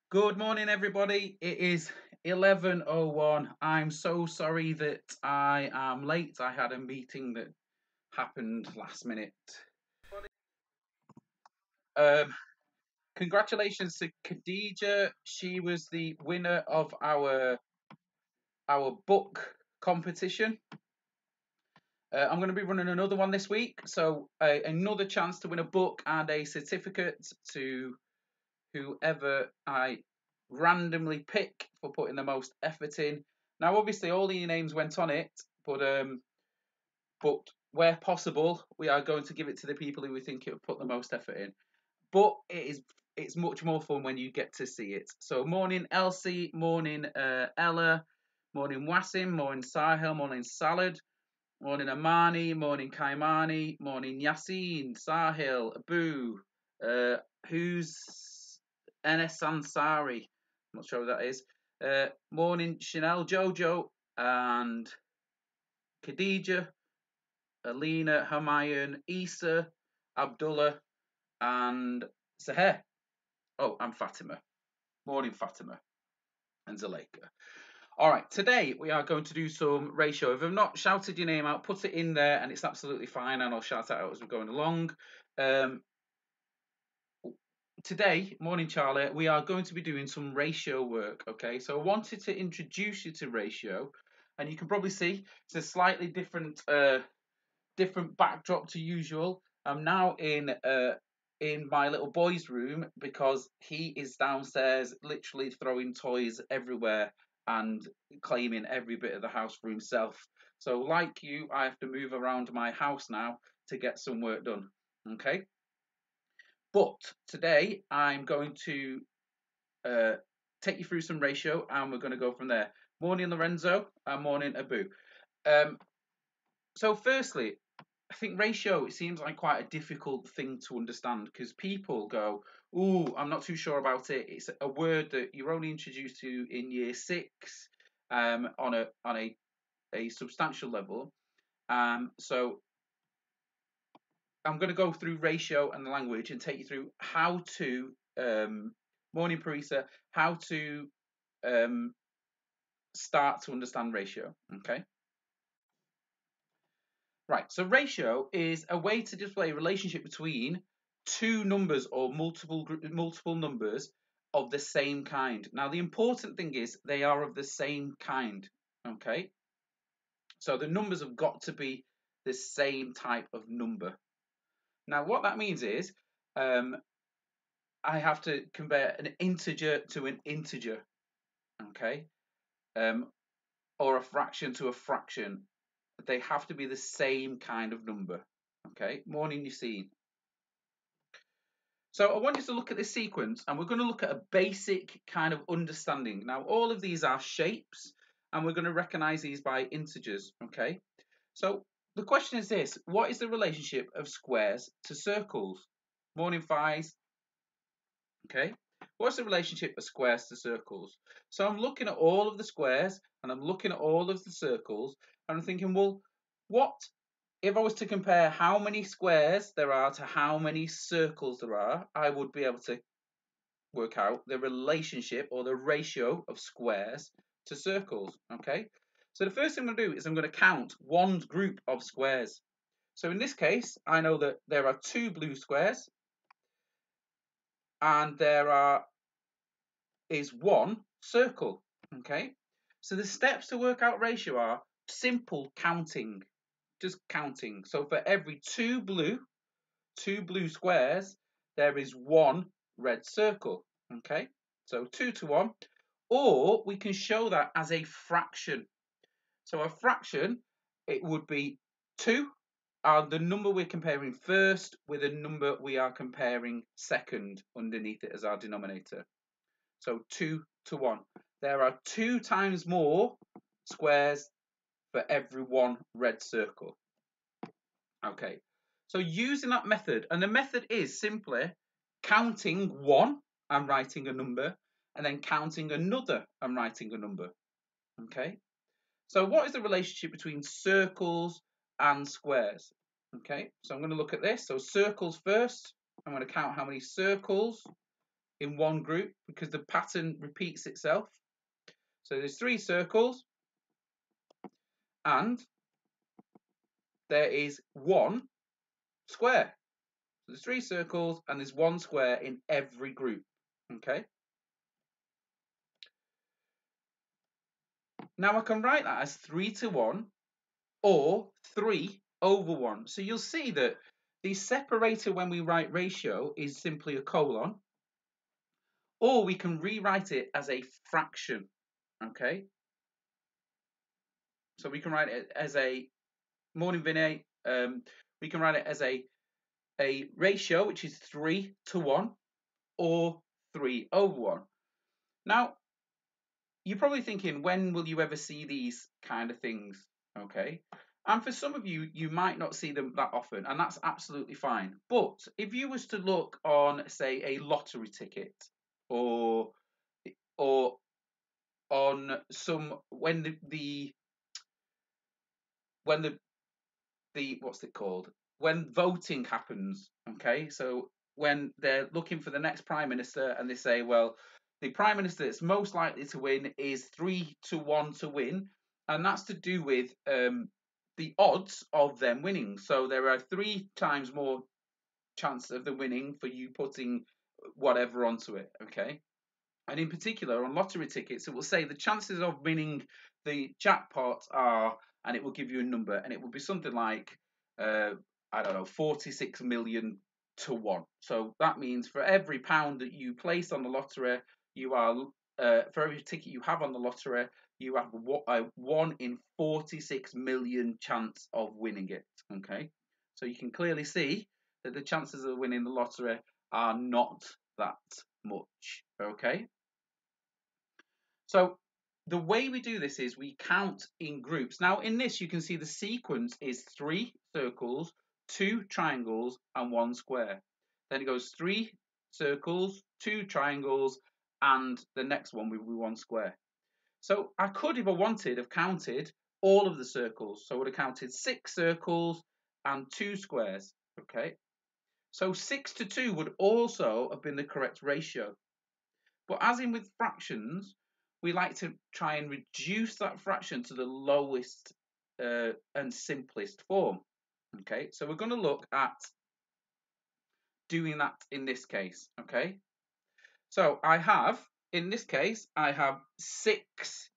Good morning, everybody. It is 11:01. I'm so sorry that I am late. I had a meeting that happened last minute. Um, Congratulations to Khadija. She was the winner of our book competition. I'm going to be running another one this week, so another chance to win a book and a certificate to whoever I randomly pick for putting the most effort in. Now, obviously, all the names went on it, but where possible, we are going to give it to the people who we think it would put the most effort in. But it's much more fun when you get to see it. So, morning Elsie, morning Ella, morning Wasim, morning Sahel, morning Salad, morning Amani, morning Kaimani, morning Yasin, Sahil, Abu, who's Enes Ansari, I'm not sure who that is. Morning Chanel, Jojo, and Khadija, Alina, Hamayan, Isa, Abdullah, and Saheh. Oh, and Fatima. Morning Fatima and Zuleika. All right, today we are going to do some ratio. If I've not shouted your name out, put it in there and it's absolutely fine, and I'll shout it out as we're going along. Today, morning Charlie, we are going to be doing some ratio work, okay? So I wanted to introduce you to ratio, and you can probably see it's a slightly different backdrop to usual. I'm now in my little boy's room because he is downstairs literally throwing toys everywhere and claiming every bit of the house for himself. So like you, I have to move around my house now to get some work done. Okay? But today I'm going to take you through some ratio and we're going to go from there. Morning Lorenzo and morning Abu. Um, so firstly, I think ratio, it seems like quite a difficult thing to understand because people go, "Ooh, I'm not too sure about it." It's a word that you're only introduced to in year six, on a substantial level. So I'm going to go through ratio and the language and take you through how to, morning Parisa, how to um, start to understand ratio. Okay. Right, so ratio is a way to display a relationship between two numbers or multiple numbers of the same kind. Now, the important thing is they are of the same kind, okay? So the numbers have got to be the same type of number. Now, what that means is um, I have to compare an integer to an integer, okay? Um, or a fraction to a fraction. They have to be the same kind of number, okay? Morning, you see. So I want you to look at this sequence and we're going to look at a basic kind of understanding. Now, all of these are shapes and we're going to recognize these by integers, okay? So the question is this: what is the relationship of squares to circles? Morning fives, okay? What's the relationship of squares to circles? So I'm looking at all of the squares and I'm looking at all of the circles and I'm thinking, well, what if I was to compare how many squares there are to how many circles there are, I would be able to work out the relationship or the ratio of squares to circles, okay? So the first thing I'm going to do is I'm going to count one group of squares. So in this case, I know that there are two blue squares and is one circle, okay? So the steps to work out ratio are simple counting, just counting. So for every two blue squares, there is one red circle, okay? So 2 to 1, or we can show that as a fraction. So a fraction, it would be 2 are the number we're comparing first with a number we are comparing second underneath it as our denominator. So 2 to 1. There are 2 times more squares for every one red circle. Okay, so using that method, and the method is simply counting one and writing a number, and then counting another and writing a number. Okay, so what is the relationship between circles and squares? Okay, so I'm going to look at this. So circles first. I'm going to count how many circles in one group because the pattern repeats itself. So there's 3 circles and there is 1 square. So there's 3 circles and there's 1 square in every group. Okay. Now I can write that as 3 to 1 or 3 over 1. So you'll see that the separator when we write ratio is simply a colon, or we can rewrite it as a fraction. Okay. So we can write it as a morning Vinay. We can write it as a ratio, which is 3 to 1 or 3 over 1. Now, you're probably thinking, when will you ever see these kind of things? Okay. And for some of you, you might not see them that often, and that's absolutely fine. But if you was to look on, say, a lottery ticket, or or on some when the what's it called, when voting happens, okay, so when they're looking for the next prime minister and they say, well, the prime minister that's most likely to win is 3 to 1 to win, and that's to do with the odds of them winning. So there are 3 times more chance of them winning for you putting whatever onto it, okay. And in particular, on lottery tickets, it will say the chances of winning the jackpot are, and it will give you a number, and it will be something like, I don't know, 46 million to 1. So that means for every pound that you place on the lottery, you are, for every ticket you have on the lottery, you have a 1 in 46 million chance of winning it. Okay, so you can clearly see that the chances of winning the lottery are not that much. Okay. So the way we do this is we count in groups. Now in this, you can see the sequence is 3 circles, 2 triangles, and 1 square. Then it goes 3 circles, 2 triangles, and the next one will be 1 square. So I could, if I wanted, have counted all of the circles. So I would have counted 6 circles and 2 squares. Okay. So 6 to 2 would also have been the correct ratio. But as in with fractions, we like to try and reduce that fraction to the lowest and simplest form. Okay, so we're going to look at doing that in this case. Okay, so I have, in this case, I have 6,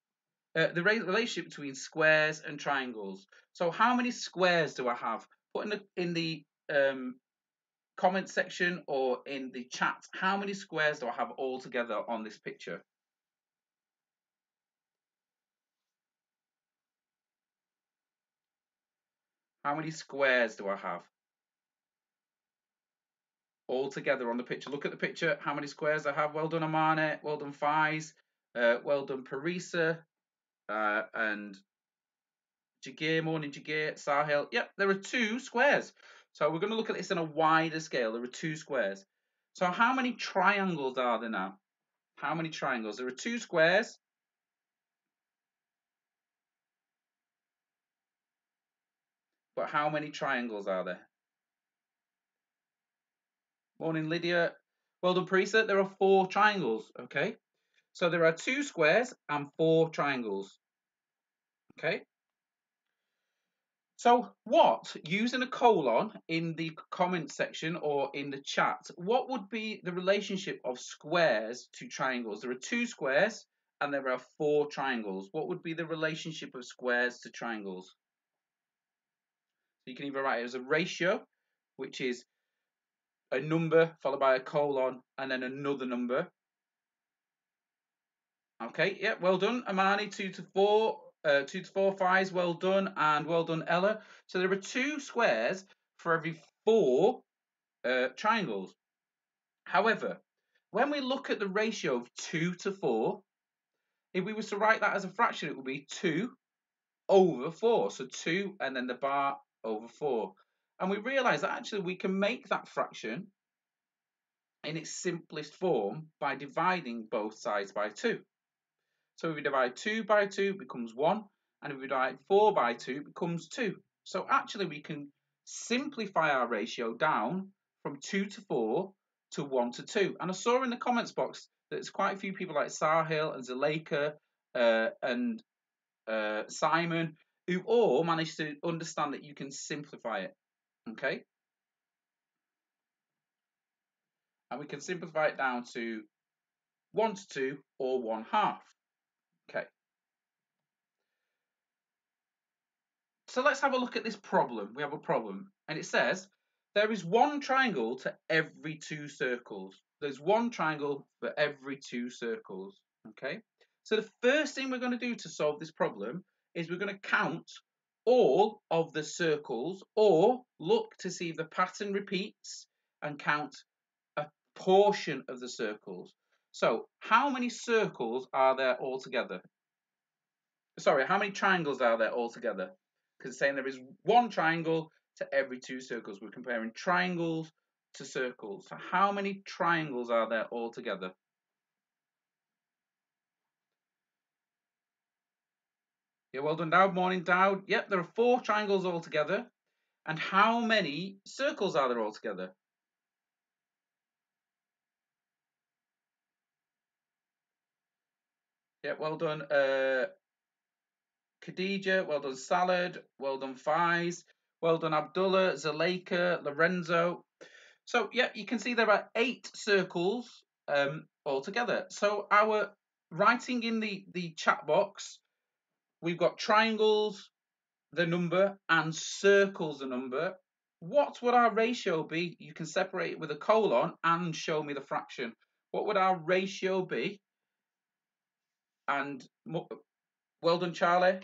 the relationship between squares and triangles. So how many squares do I have? Put in the comment section or in the chat, how many squares do I have all together on this picture? How many squares do I have all together on the picture? Look at the picture. How many squares I have? Well done, Amane. Well done, Faiz. Well done, Parisa. And Jagir, morning, Jagir. Sahil. Yep, there are 2 squares. So we're going to look at this on a wider scale. There are 2 squares. So how many triangles are there now? How many triangles? There are 2 squares. But how many triangles are there? Morning, Lydia. Well done, Parisa. There are 4 triangles. Okay. So there are 2 squares and 4 triangles. Okay. So what, using a colon in the comment section or in the chat, what would be the relationship of squares to triangles? There are 2 squares and there are 4 triangles. What would be the relationship of squares to triangles? So you can either write it as a ratio, which is a number followed by a colon and then another number. Okay, yeah, well done, Amani. 2 to 4, 2 to 4, 5. Well done, and well done, Ella. So there are 2 squares for every 4 triangles. However, when we look at the ratio of 2 to 4, if we was to write that as a fraction, it would be 2 over 4. So 2 and then the bar over 4. And we realise that actually we can make that fraction in its simplest form by dividing both sides by 2. So if we divide 2 by 2, it becomes 1. And if we divide 4 by 2, it becomes 2. So actually we can simplify our ratio down from 2 to 4 to 1 to 2. And I saw in the comments box that there's quite a few people like Sahil and Zuleika and Simon who all managed to understand that you can simplify it. Okay? And we can simplify it down to 1 to 2 or 1/2. Okay. So let's have a look at this problem. We have a problem, and it says there is one triangle to every 2 circles. There's one triangle for every 2 circles. Okay. So the first thing we're going to do to solve this problem is we're going to count all of the circles, or look to see if the pattern repeats and count a portion of the circles. So how many circles are there altogether? Sorry, how many triangles are there altogether? Because it's saying there is one triangle to every 2 circles. We're comparing triangles to circles. So how many triangles are there altogether? Yeah, well done, Dowd. Morning, Dowd. Yep, there are 4 triangles altogether. And how many circles are there altogether? Yep, well done, Khadija. Well done, Salad. Well done, Faiz. Well done, Abdullah, Zuleika, Lorenzo. So, yeah, you can see there are 8 circles altogether. So, our writing in the chat box, we've got triangles, the number, and circles, the number. What would our ratio be? You can separate it with a colon and show me the fraction. What would our ratio be? And well done, Charlie.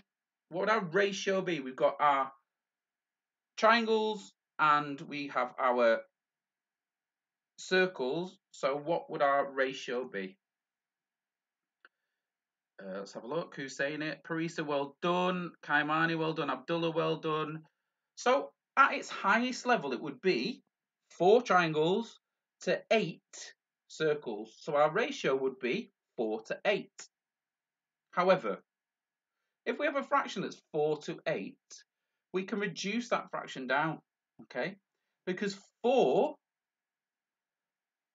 What would our ratio be? We've got our triangles and we have our circles. So what would our ratio be? Let's have a look. Who's saying it? Parisa, well done. Kaimani, well done. Abdullah, well done. So at its highest level, it would be 4 triangles to 8 circles. So our ratio would be 4 to 8. However, if we have a fraction that's 4 to 8, we can reduce that fraction down, okay? Because 4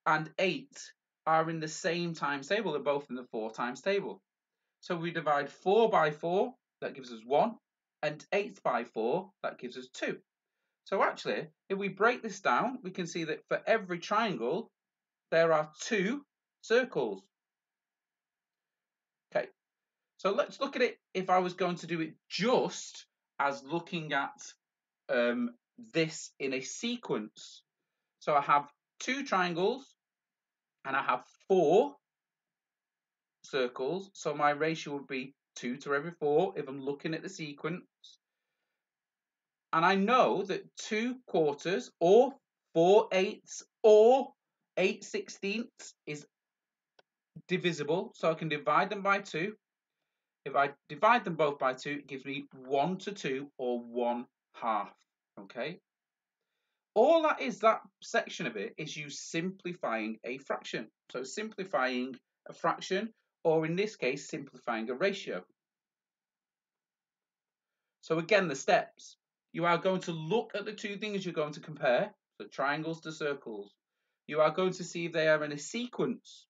and 8 are in the same times table. They're both in the 4 times table. So we divide 4 by 4, that gives us 1, and 8 by 4, that gives us 2. So actually, if we break this down, we can see that for every triangle, there are 2 circles. Okay, so let's look at it if I was going to do it just as looking at this in a sequence. So I have 2 triangles and I have 4 circles. So my ratio would be 2 to every 4 if I'm looking at the sequence. And I know that 2 quarters or 4/8 or 8/16 is divisible. So I can divide them by 2. If I divide them both by 2, it gives me 1 to 2 or 1/2. Okay. All that section of it is you simplifying a fraction. So simplifying a fraction, or in this case, simplifying a ratio. So again, the steps. You are going to look at the 2 things you're going to compare, so triangles to circles. You are going to see if they are in a sequence.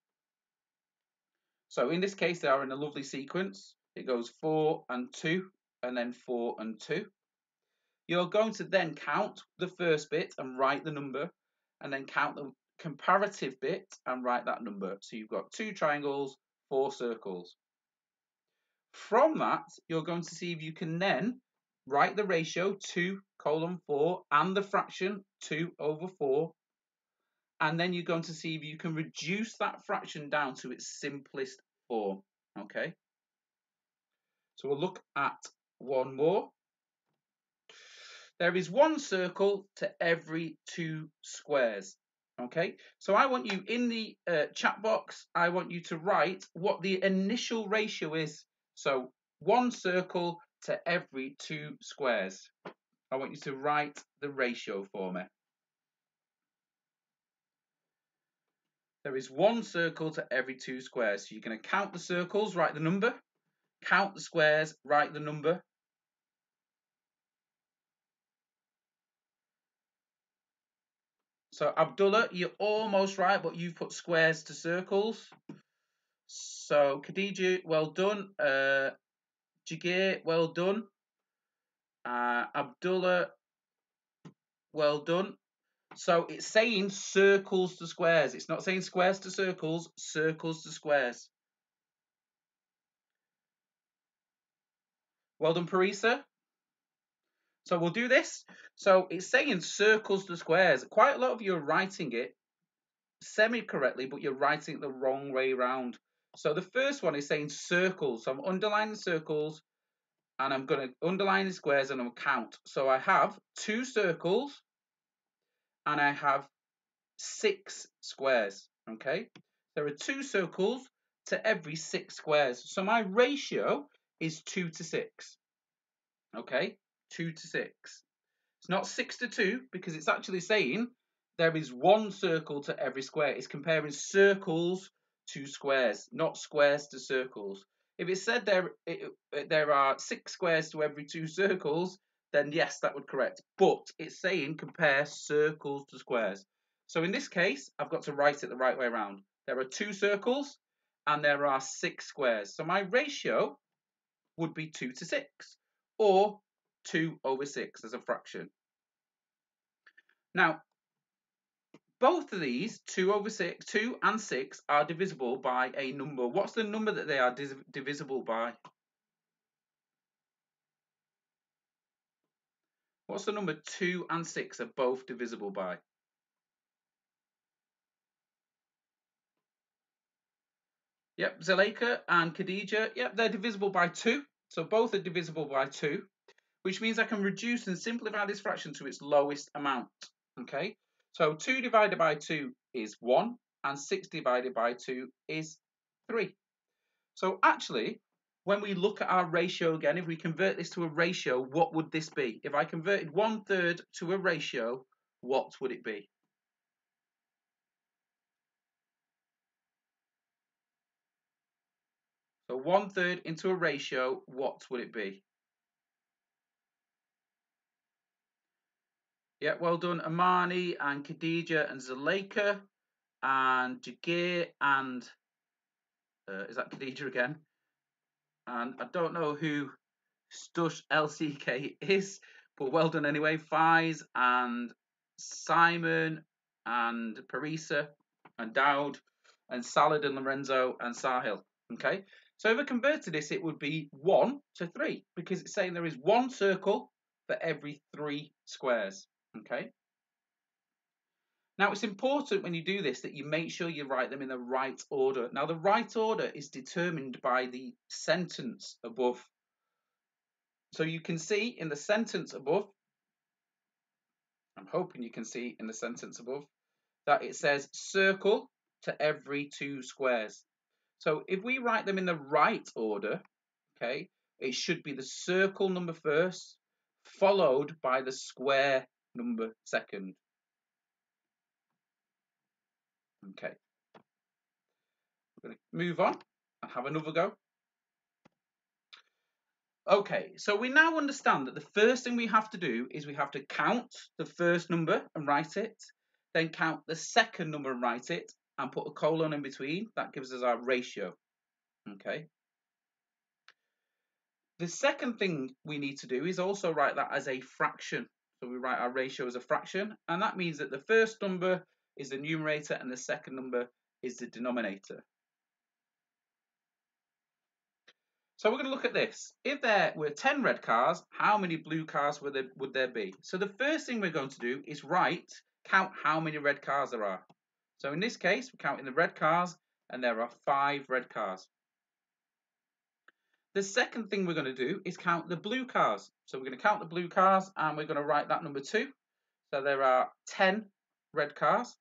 So in this case, they are in a lovely sequence. It goes 4 and 2, and then 4 and 2. You're going to then count the first bit and write the number, and then count the comparative bit and write that number. So you've got 2 triangles, 4 circles. From that, you're going to see if you can then write the ratio 2:4 and the fraction 2/4. And then you're going to see if you can reduce that fraction down to its simplest form. Okay. So we'll look at one more. There is 1 circle to every 2 squares. Okay, so I want you in the chat box, I want you to write what the initial ratio is. So 1 circle to every 2 squares. I want you to write the ratio for me. There is 1 circle to every 2 squares. So you're going to count the circles, write the number. Count the squares, write the number. So Abdullah, you're almost right, but you've put squares to circles. So Khadija, well done. Jigir, well done. Abdullah, well done. So it's saying circles to squares. It's not saying squares to circles, circles to squares. Well done, Parisa. So we'll do this. So it's saying circles to squares. Quite a lot of you are writing it semi-correctly, but you're writing it the wrong way around. So the first one is saying circles. So I'm underlining circles, and I'm going to underline the squares, and I'll count. So I have 2 circles, and I have 6 squares. Okay, there are 2 circles to every 6 squares. So my ratio is 2 to 6. Okay, 2 to 6. It's not 6 to 2 because it's actually saying there is 1 circle to every square. It's comparing circles to squares, not squares to circles. If it said there are 6 squares to every 2 circles, then yes, that would correct. But it's saying compare circles to squares. So in this case, I've got to write it the right way around. There are 2 circles and there are 6 squares. So my ratio would be 2 to 6, or 2 over 6 as a fraction. Now, both of these, 2 over 6, 2 and 6, are divisible by a number. What's the number that they are divisible by? What's the number 2 and 6 are both divisible by? Yep, Zuleika and Khadija, yep, they're divisible by 2. So both are divisible by 2, which means I can reduce and simplify this fraction to its lowest amount. Okay, so 2 divided by 2 is 1, and 6 divided by 2 is 3. So actually, when we look at our ratio again, if we convert this to a ratio, what would this be? If I converted 1/3 to a ratio, what would it be? So 1/3 into a ratio, what would it be? Yeah, well done, Amani and Khadija and Zuleika and Jagir and is that Khadija again? And I don't know who Stush LCK is, but well done anyway. Fies and Simon and Parisa and Dowd and Salad and Lorenzo and Sahil. Okay, so if I converted this, it would be 1 to 3 because it's saying there is 1 circle for every 3 squares. Okay. Now it's important when you do this that you make sure you write them in the right order. Now the right order is determined by the sentence above. So you can see in the sentence above, I'm hoping you can see in the sentence above, that it says circle to every 2 squares. So if we write them in the right order, okay, it should be the circle number first, followed by the square number second. Okay, we're going to move on and have another go. Okay, so we now understand that the first thing we have to do is we have to count the first number and write it, then count the second number and write it, and put a colon in between. That gives us our ratio. Okay. The second thing we need to do is also write that as a fraction. So we write our ratio as a fraction, and that means that the first number is the numerator and the second number is the denominator. So we're going to look at this. If there were 10 red cars, how many blue cars would there be? So the first thing we're going to do is count how many red cars there are. So in this case, we're counting the red cars, and there are 5 red cars. The second thing we're going to do is count the blue cars. So we're going to count the blue cars, and we're going to write that number 2. So there are 10 red cars,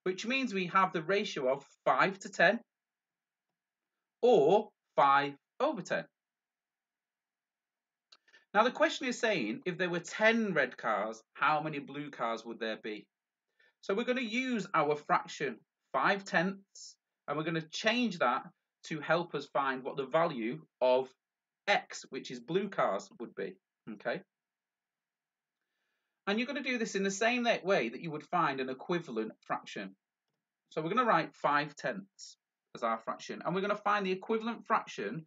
which means we have the ratio of 5 to 10, or 5 over 10. Now the question is saying, if there were 10 red cars, how many blue cars would there be? So we're going to use our fraction 5/10, and we're going to change that to help us find what the value of x, which is blue cars, would be. Okay. And you're going to do this in the same way that you would find an equivalent fraction. So we're going to write 5/10 as our fraction. And we're going to find the equivalent fraction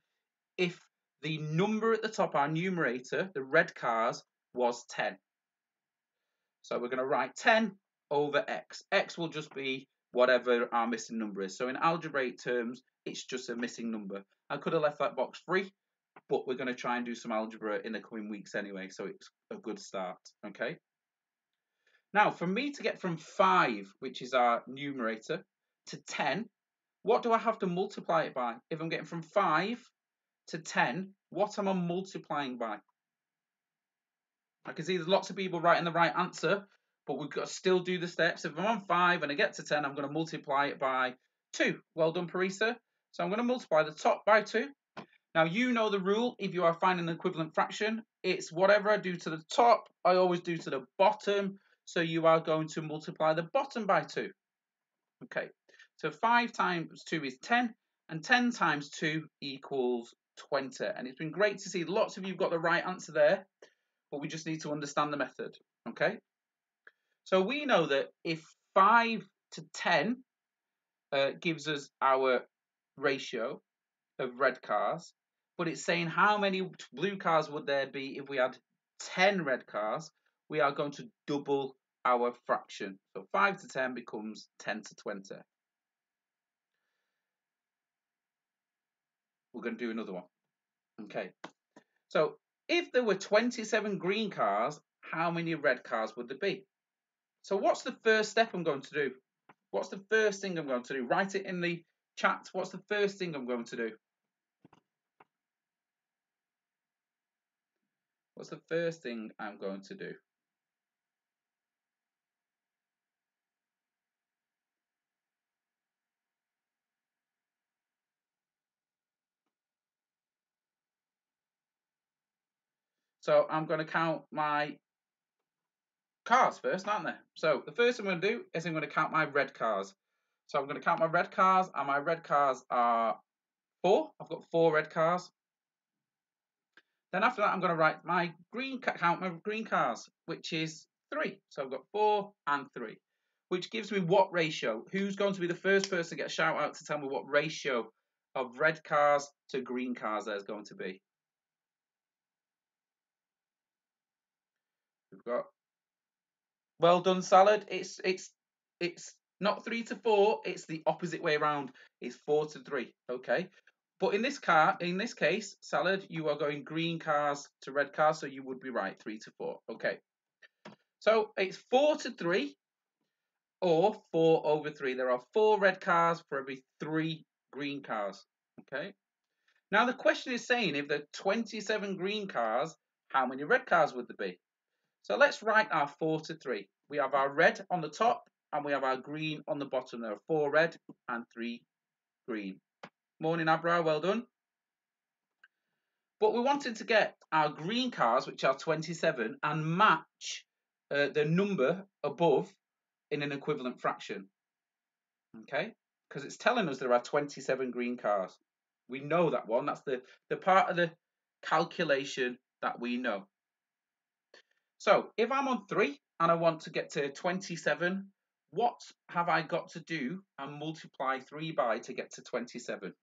if the number at the top, our numerator, the red cars, was 10. So we're going to write 10 over x. X will just be whatever our missing number is. So in algebraic terms, it's just a missing number. I could have left that box free, but we're going to try and do some algebra in the coming weeks anyway, so it's a good start, okay? Now, for me to get from 5, which is our numerator, to 10, what do I have to multiply it by? If I'm getting from 5 to 10, what am I multiplying by? I can see there's lots of people writing the right answer, but we've got to still do the steps. If I'm on 5 and I get to 10, I'm going to multiply it by 2. Well done, Parisa. So I'm going to multiply the top by 2. Now, you know the rule. If you are finding an equivalent fraction, it's whatever I do to the top, I always do to the bottom. So you are going to multiply the bottom by 2. Okay, so 5 times 2 is 10, and 10 times 2 equals 20. And it's been great to see lots of you got the right answer there, but we just need to understand the method, okay? So we know that if 5 to 10 gives us our ratio of red cars, but it's saying how many blue cars would there be if we had 10 red cars, we are going to double our fraction. So 5 to 10 becomes 10 to 20. We're going to do another one. Okay. So if there were 27 green cars, how many red cars would there be? So what's the first step I'm going to do? What's the first thing I'm going to do? Write it in the chat. What's the first thing I'm going to do? What's the first thing I'm going to do? So I'm going to count my cars first, aren't they? So the first thing I'm going to do is I'm going to count my red cars. So I'm going to count my red cars, and my red cars are 4. I've got 4 red cars. Then after that, I'm going to write my count my green cars, which is 3. So I've got 4 and 3, which gives me what ratio? Who's going to be the first person to get a shout out to tell me what ratio of red cars to green cars there's going to be? We've got, well done, Salad. It's not 3 to 4. It's the opposite way around. It's 4 to 3. Okay. But in this case, Salad, you are going green cars to red cars, so you would be right, 3 to 4. Okay. So it's 4 to 3 or 4 over 3. There are 4 red cars for every 3 green cars. Okay. Now the question is saying if there are 27 green cars, how many red cars would there be? So let's write our 4 to 3. We have our red on the top and we have our green on the bottom. There are 4 red and 3 green. Morning, Abra, well done. But we wanted to get our green cars, which are 27, and match the number above in an equivalent fraction. Okay? Because it's telling us there are 27 green cars. We know that one. That's the part of the calculation that we know. So if I'm on 3 and I want to get to 27, what have I got to do and multiply 3 by to get to 27?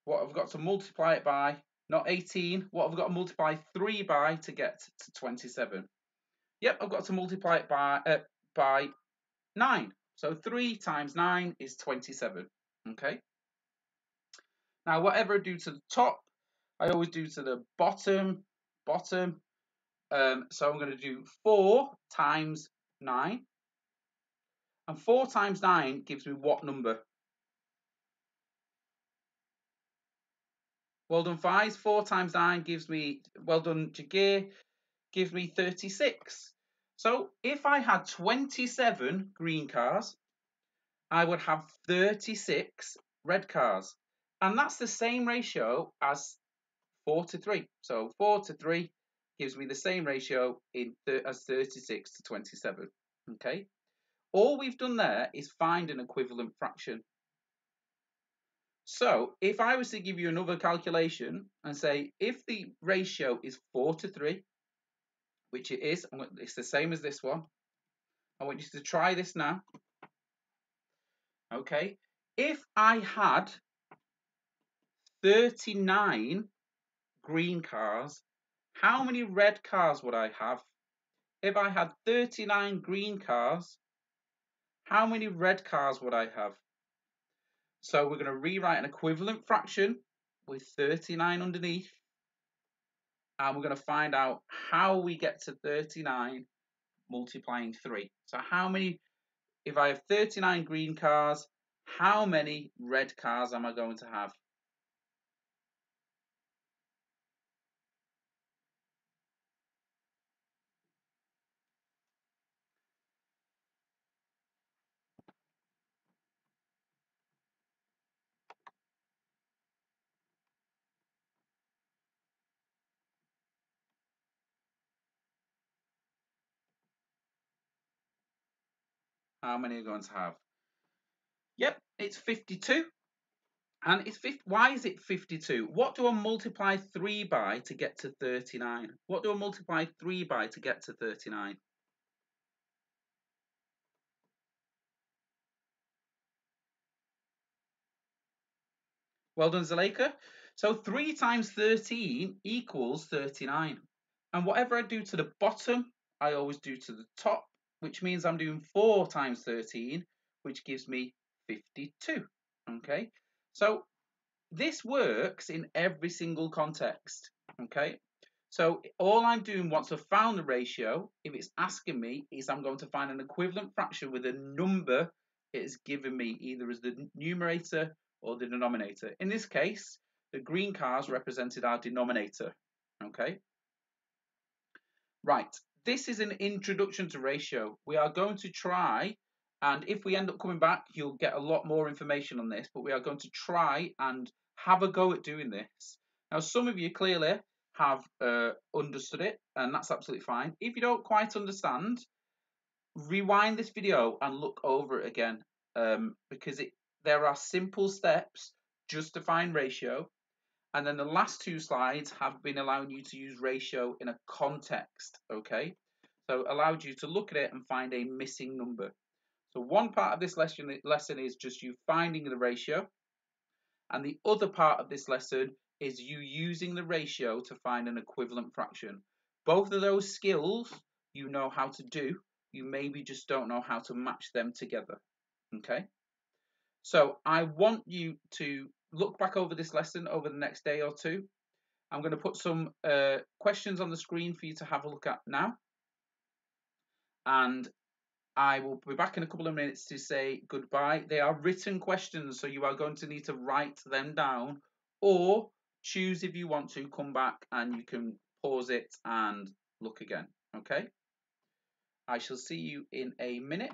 What have I got to multiply it by? Not 18. What have I got to multiply 3 by to get to 27? Yep, I've got to multiply it by 9. So 3 times 9 is 27. Okay. Now, whatever I do to the top, I always do to the bottom. So I'm going to do 4 times 9. And 4 times 9 gives me what number? Well done, Fives. 4 times 9 gives me, well done, Jagir, gives me 36. So if I had 27 green cars, I would have 36 red cars. And that's the same ratio as 4 to 3. So 4 to 3 gives me the same ratio as 36 to 27. Okay. All we've done there is find an equivalent fraction. So if I was to give you another calculation and say if the ratio is 4 to 3, which it is, it's the same as this one. I want you to try this now. Okay. If I had 39 green cars, how many red cars would I have? If I had 39 green cars, how many red cars would I have? So we're going to rewrite an equivalent fraction with 39 underneath. And we're going to find out how we get to 39 multiplying 3. So how many, if I have 39 green cars, how many red cars am I going to have? How many are going to have? Yep, it's 52. And it's 50, why is it 52? What do I multiply 3 by to get to 39? What do I multiply 3 by to get to 39? Well done, Zuleika. So 3 times 13 equals 39. And whatever I do to the bottom, I always do to the top, which means I'm doing 4 times 13, which gives me 52. Okay, so this works in every single context. Okay, so all I'm doing once I've found the ratio, if it's asking me, is I'm going to find an equivalent fraction with a number it has given me either as the numerator or the denominator. In this case, the green cars represented our denominator. Okay, right. This is an introduction to ratio. We are going to try, and if we end up coming back, you'll get a lot more information on this, but we are going to try and have a go at doing this. Now, some of you clearly have understood it, and that's absolutely fine. If you don't quite understand, rewind this video and look over it again, because there are simple steps just to find ratio. And then the last 2 slides have been allowing you to use ratio in a context, okay? So allowed you to look at it and find a missing number. So one part of this lesson is just you finding the ratio. And the other part of this lesson is you using the ratio to find an equivalent fraction. Both of those skills you know how to do. You maybe just don't know how to match them together, okay? So I want you to look back over this lesson over the next day or two. I'm going to put some questions on the screen for you to have a look at now. And I will be back in a couple of minutes to say goodbye. They are written questions, so you are going to need to write them down or choose if you want to come back and you can pause it and look again. Okay? I shall see you in a minute.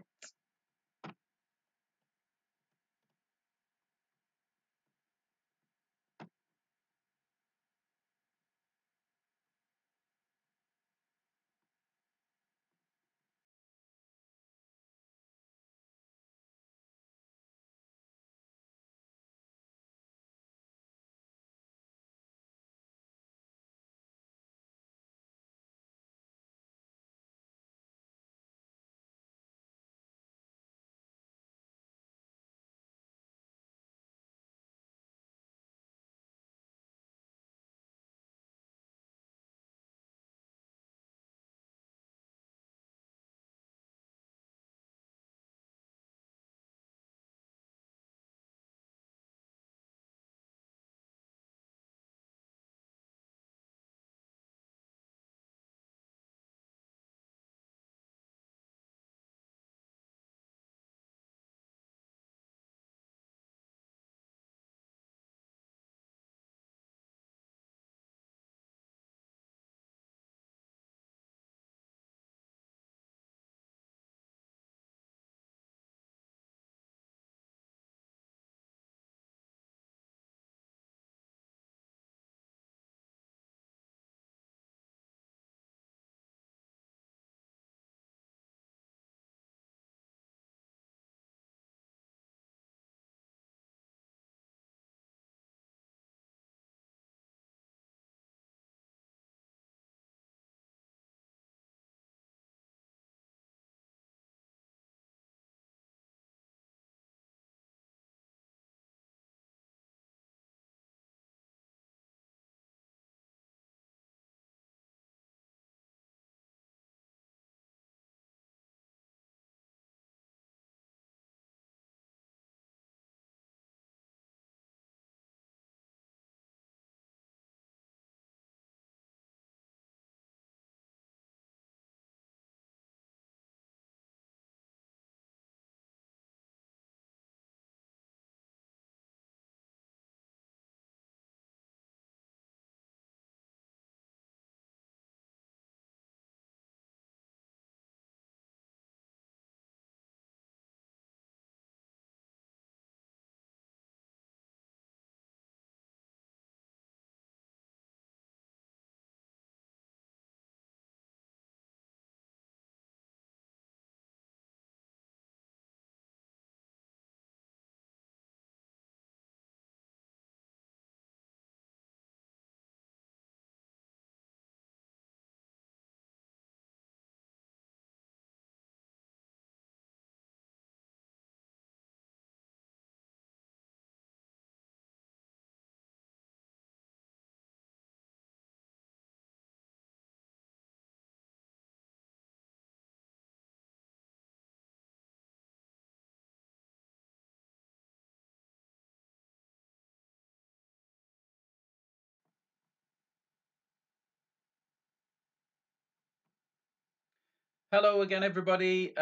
Hello again, everybody.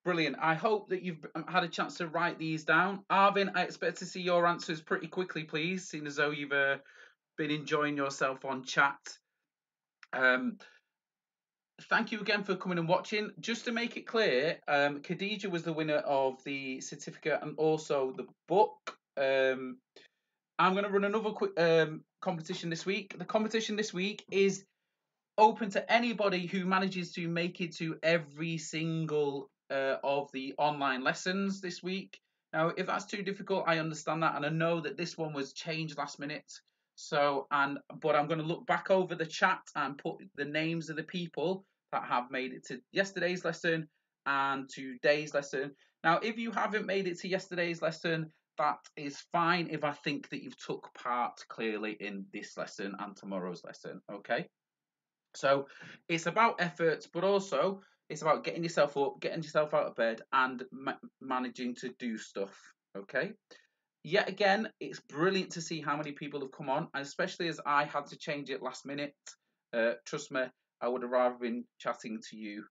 Brilliant. I hope that you've had a chance to write these down. Arvin, I expect to see your answers pretty quickly, please, seeing as though you've been enjoying yourself on chat. Thank you again for coming and watching. Just to make it clear, Khadija was the winner of the certificate and also the book. I'm going to run another quick competition this week. The competition this week is open to anybody who manages to make it to every single of the online lessons this week. Now, if that's too difficult, I understand that, and I know that this one was changed last minute. But I'm going to look back over the chat and put the names of the people that have made it to yesterday's lesson and today's lesson. Now, if you haven't made it to yesterday's lesson, that is fine if I think that you've took part clearly in this lesson and tomorrow's lesson, okay? So it's about efforts, but also it's about getting yourself up, getting yourself out of bed, and managing to do stuff. Okay. Yet again, it's brilliant to see how many people have come on, and especially as I had to change it last minute. Trust me, I would have rather been chatting to you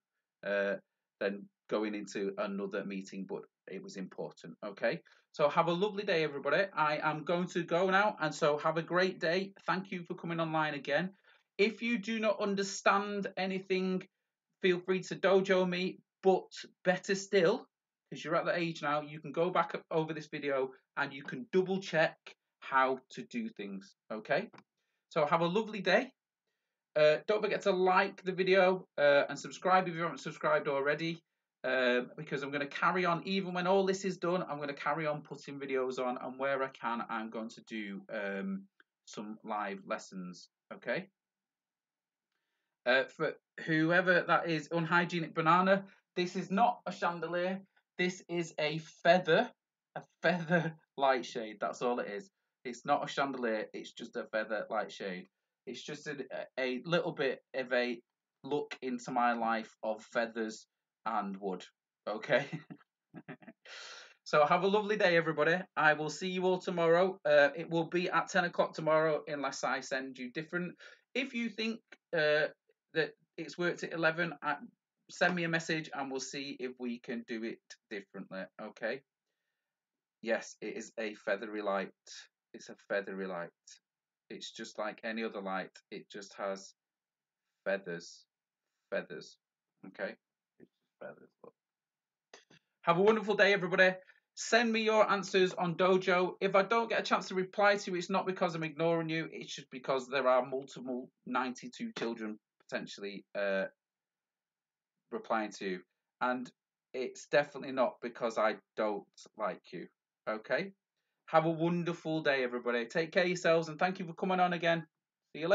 than going into another meeting, but it was important. Okay. So have a lovely day, everybody. I am going to go now, and so have a great day. Thank you for coming online again. If you do not understand anything, feel free to dojo me, but better still, because you're at the age now, you can go back over this video and you can double check how to do things, okay? So have a lovely day. Don't forget to like the video and subscribe if you haven't subscribed already, because I'm going to carry on, even when all this is done, I'm going to carry on putting videos on, and where I can, I'm going to do some live lessons, okay? For whoever that is, unhygienic banana, this is not a chandelier. This is a feather light shade. That's all it is. It's not a chandelier. It's just a feather light shade. It's just a little bit of a look into my life of feathers and wood. Okay. So have a lovely day, everybody. I will see you all tomorrow. It will be at 10 o'clock tomorrow, unless I send you different. If you think that it's worked at 11, send me a message and we'll see if we can do it differently. Okay. Yes, it is a feathery light. It's a feathery light. It's just like any other light. It just has feathers. Feathers. Okay. It's just feathers. Look. Have a wonderful day, everybody. Send me your answers on Dojo. If I don't get a chance to reply to you, it's not because I'm ignoring you. It's just because there are multiple 92 children potentially replying to you. And it's definitely not because I don't like you. Okay? Have a wonderful day, everybody. Take care of yourselves, and thank you for coming on again.